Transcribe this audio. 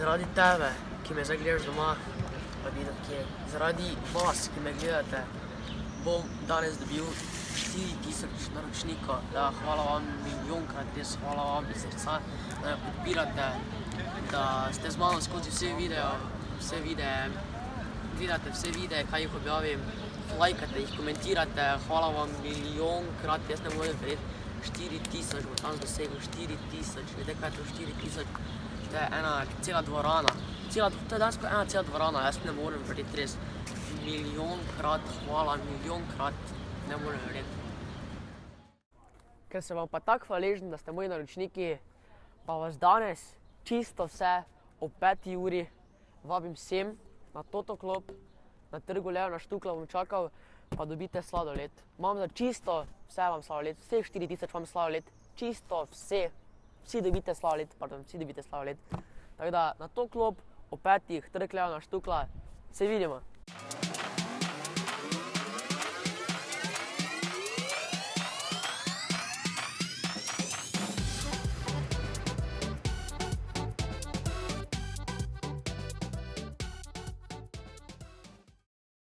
Zaradi tebe, ki me zdaj gledaš doma, pa vidim kje, zaradi vas, ki me gledate, bom danes dobil 4000 naročnikov. Da, hvala vam milijonkrat, res hvala vam iz srca, da me podpirate, da ste z mano skozi vse videe, gledate vse videe, kaj jih objavim, lajkate jih, komentirate, hvala vam milijonkrat, jaz ne morem verjeti, 4000, bom danes dosegel 4000, veste kaj je to 4000? To je ena cela dvorana, to je dejansko ena cela dvorana, jaz ne morem verjeti res, milijonkrat, hvala, milijonkrat, ne morem verjeti. Ker sem vam pa tako hvaležen, da ste moji naročniki, pa vas danes čisto vse ob 5. uri vabim sem na Toto klop, na Trgu Leona Štukla bom čakal, pa dobite sladoled. Imam za čisto vse vam sladoled, vseh 4000 vam sladoled, čisto vse. Vsi dobite sladoled. Tako da na to klop ob 5. Trg Leona Štukla, se vidimo.